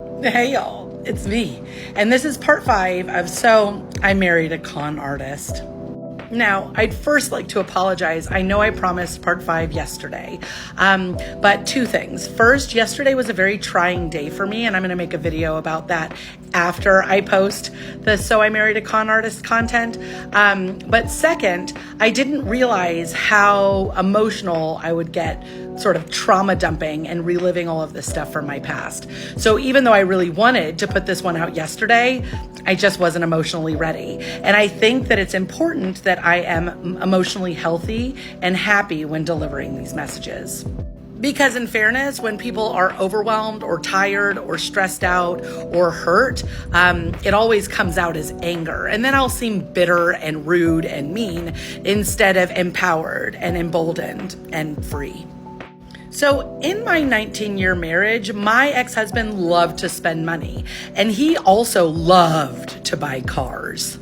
Hey y'all, it's me. And this is part 5 of So I Married a Con Artist. Now, I'd first like to apologize. I know I promised part 5 yesterday, but two things. First, yesterday was a very trying day for me, and I'm going to make a video about that after I post the So I Married a Con Artist content. But second, I didn't realize how emotional I would get sort of trauma dumping and reliving all of this stuff from my past. So even though I really wanted to put this one out yesterday, I just wasn't emotionally ready. And I think that it's important that I am emotionally healthy and happy when delivering these messages. Because in fairness, when people are overwhelmed or tired or stressed out or hurt, it always comes out as anger. And then I'll seem bitter and rude and mean instead of empowered and emboldened and free. So in my 19-year marriage, my ex-husband loved to spend money, and he also loved to buy cars.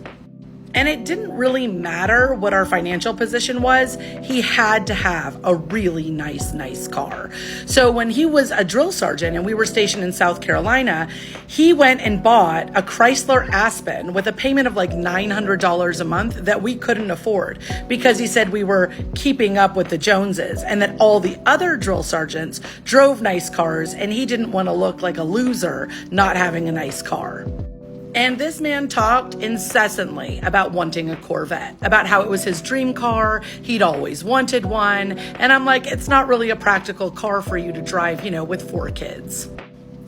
And it didn't really matter what our financial position was. He had to have a really nice car. So when he was a drill sergeant and we were stationed in South Carolina, he went and bought a Chrysler Aspen with a payment of like $900 a month that we couldn't afford because he said we were keeping up with the Joneses and that all the other drill sergeants drove nice cars and he didn't want to look like a loser not having a nice car. And this man talked incessantly about wanting a Corvette, about how it was his dream car, he'd always wanted one, and I'm like, it's not really a practical car for you to drive, with 4 kids.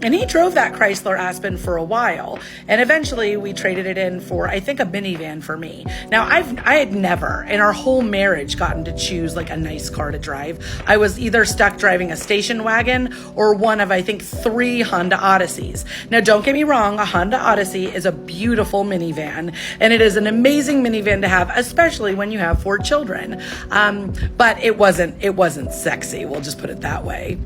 And he drove that Chrysler Aspen for a while, and eventually we traded it in for, I think, a minivan for me. Now, I had never, in our whole marriage, gotten to choose like a nice car to drive. I was either stuck driving a station wagon or one of, I think, 3 Honda Odysseys. Now, don't get me wrong, a Honda Odyssey is a beautiful minivan, and it is an amazing minivan to have, especially when you have 4 children. But it wasn't sexy, we'll just put it that way.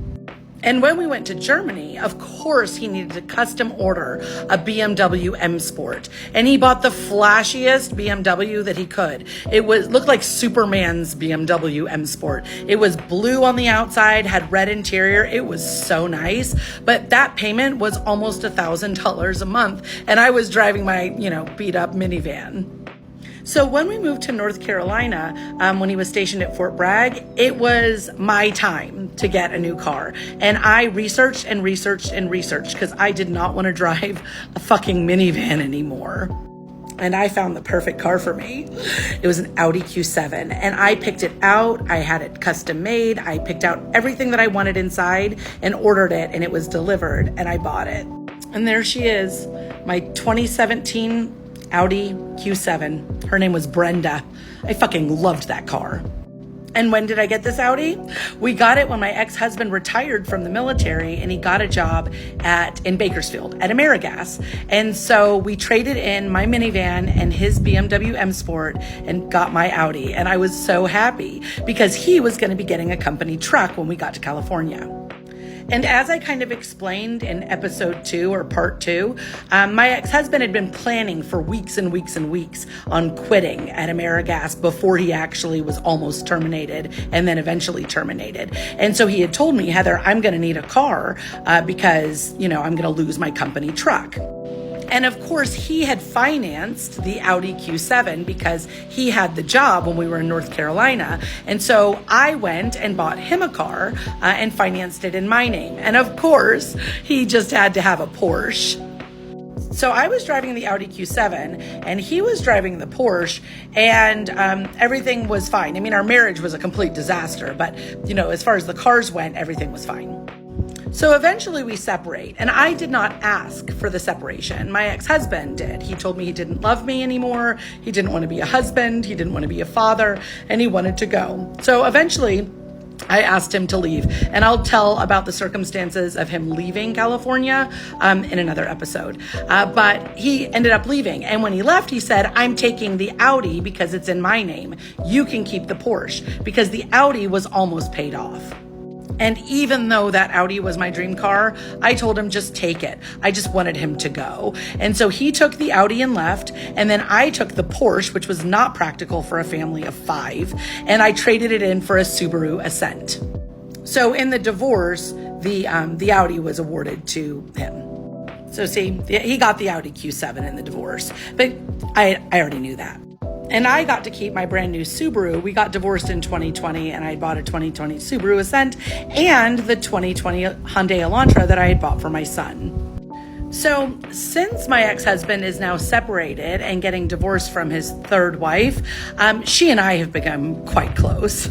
And when we went to Germany, of course, he needed to custom order a BMW M Sport. And he bought the flashiest BMW that he could. It looked like Superman's BMW M Sport. It was blue on the outside, had red interior. It was so nice. But that payment was almost $1,000 a month. And I was driving my, beat up minivan. So when we moved to North Carolina, when he was stationed at Fort Bragg, it was my time to get a new car. And I researched because I did not want to drive a fucking minivan anymore. And I found the perfect car for me. It was an Audi Q7, and I picked it out. I had it custom made. I picked out everything that I wanted inside and ordered it, and it was delivered, and I bought it. And there she is, my 2017 Audi Q7. Her name was Brenda. I fucking loved that car. And when did I get this Audi? We got it when my ex-husband retired from the military and he got a job in Bakersfield at AmeriGas. And so we traded in my minivan and his BMW M Sport and got my Audi. And I was so happy because he was going to be getting a company truck when we got to California. And as I kind of explained in episode 2 or part 2, my ex-husband had been planning for weeks and weeks and weeks on quitting at AmeriGas before he actually was almost terminated and then eventually terminated. And so he had told me, Heather, I'm going to need a car because, I'm going to lose my company truck. And of course, he had financed the Audi Q7 because he had the job when we were in North Carolina. And so I went and bought him a car and financed it in my name. And of course, he just had to have a Porsche. So I was driving the Audi Q7 and he was driving the Porsche, and everything was fine. I mean, our marriage was a complete disaster, but as far as the cars went, everything was fine. So eventually we separate, and I did not ask for the separation. My ex-husband did. He told me he didn't love me anymore. He didn't want to be a husband. He didn't want to be a father, and he wanted to go. So eventually I asked him to leave, and I'll tell about the circumstances of him leaving California in another episode. But he ended up leaving, and when he left, he said, I'm taking the Audi because it's in my name. You can keep the Porsche, because the Audi was almost paid off. And even though that Audi was my dream car, I told him just take it. I just wanted him to go. And so he took the Audi and left. And then I took the Porsche, which was not practical for a family of 5. And I traded it in for a Subaru Ascent. So in the divorce, the Audi was awarded to him. So see, he got the Audi Q7 in the divorce, but I already knew that. And I got to keep my brand new Subaru. We got divorced in 2020, and I bought a 2020 Subaru Ascent and the 2020 Hyundai Elantra that I had bought for my son. So since my ex-husband is now separated and getting divorced from his third wife, she and I have become quite close.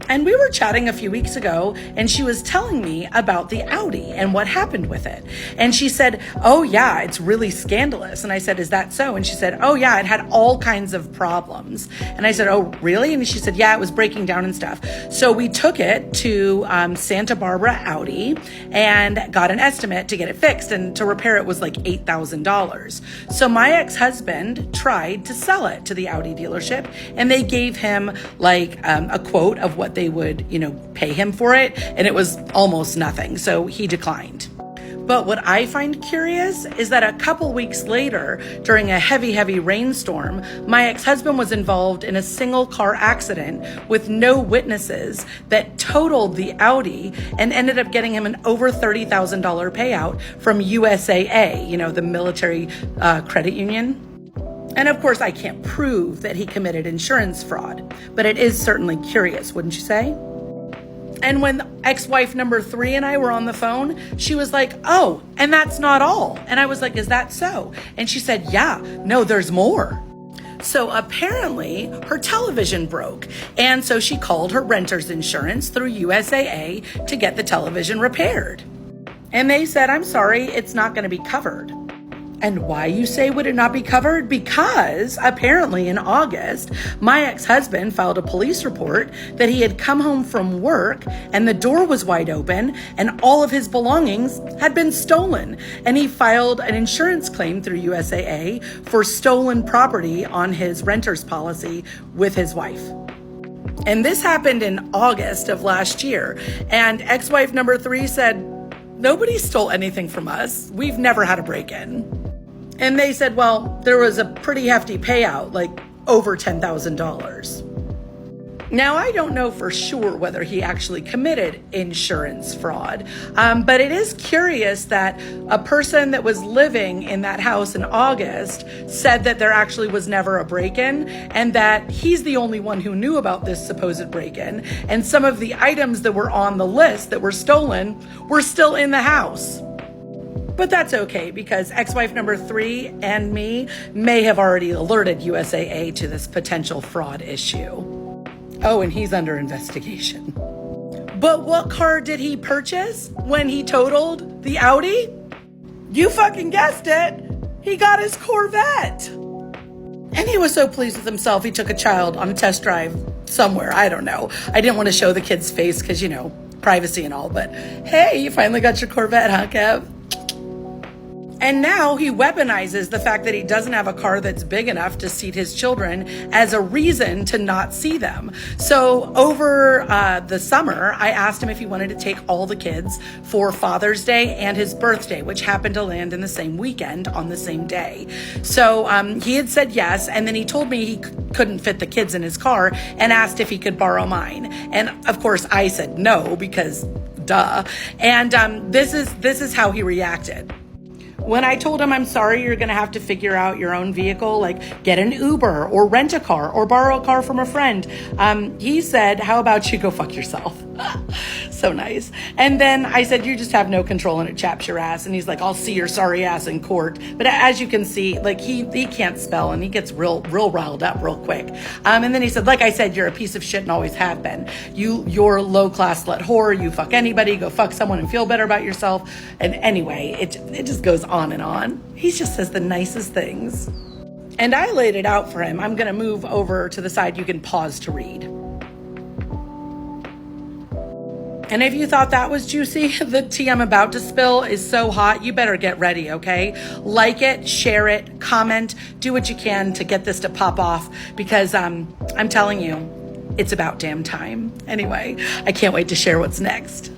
And we were chatting a few weeks ago, and she was telling me about the Audi and what happened with it. And she said, oh yeah, it's really scandalous. And I said, is that so? And she said, oh yeah, it had all kinds of problems. And I said, oh really? And she said, yeah, it was breaking down and stuff. So we took it to Santa Barbara Audi and got an estimate to get it fixed. And to repair it was like $8,000. So my ex-husband tried to sell it to the Audi dealership, and they gave him like a quote of what they would, pay him for it. And it was almost nothing. So he declined. But what I find curious is that a couple weeks later, during a heavy rainstorm, my ex-husband was involved in a single car accident with no witnesses that totaled the Audi and ended up getting him an over $30,000 payout from USAA, the military credit union. And of course, I can't prove that he committed insurance fraud, but it is certainly curious, wouldn't you say? And when ex-wife number 3 and I were on the phone, she was like, oh, and that's not all. And I was like, is that so? And she said, yeah, no, there's more. So apparently her television broke. And so she called her renter's insurance through USAA to get the television repaired. And they said, I'm sorry, it's not going to be covered. And why, you say, would it not be covered? Because apparently in August, my ex-husband filed a police report that he had come home from work and the door was wide open and all of his belongings had been stolen. And he filed an insurance claim through USAA for stolen property on his renter's policy with his wife. And this happened in August of last year. And ex-wife number 3 said, nobody stole anything from us. We've never had a break-in. And they said, well, there was a pretty hefty payout, like over $10,000. Now, I don't know for sure whether he actually committed insurance fraud, but it is curious that a person that was living in that house in August said that there actually was never a break-in and that he's the only one who knew about this supposed break-in. And some of the items that were on the list that were stolen were still in the house. But that's okay, because ex-wife number 3 and me may have already alerted USAA to this potential fraud issue. Oh, and he's under investigation. But what car did he purchase when he totaled the Audi? You fucking guessed it. He got his Corvette. And he was so pleased with himself, he took a child on a test drive somewhere. I don't know. I didn't want to show the kid's face because, privacy and all. But hey, you finally got your Corvette, huh, Kev? And now he weaponizes the fact that he doesn't have a car that's big enough to seat his children as a reason to not see them. So over the summer, I asked him if he wanted to take all the kids for Father's Day and his birthday, which happened to land in the same weekend on the same day. So he had said yes, and then he told me he couldn't fit the kids in his car and asked if he could borrow mine. And of course I said no, because duh. And this is how he reacted. When I told him, I'm sorry, you're going to have to figure out your own vehicle, like get an Uber or rent a car or borrow a car from a friend, he said, how about you go fuck yourself? So nice. And then I said, you just have no control and it chaps your ass. And he's like, I'll see your sorry ass in court. But as you can see, like he can't spell and he gets real riled up real quick. And then he said, like I said, you're a piece of shit and always have been. You're low class slut whore. You fuck anybody, go fuck someone and feel better about yourself. And anyway, it just goes on and on. He just says the nicest things. And I laid it out for him. I'm going to move over to the side you can pause to read. And if you thought that was juicy, the tea I'm about to spill is so hot, you better get ready, okay? Like it, share it, comment, do what you can to get this to pop off, because I'm telling you, it's about damn time. Anyway, I can't wait to share what's next.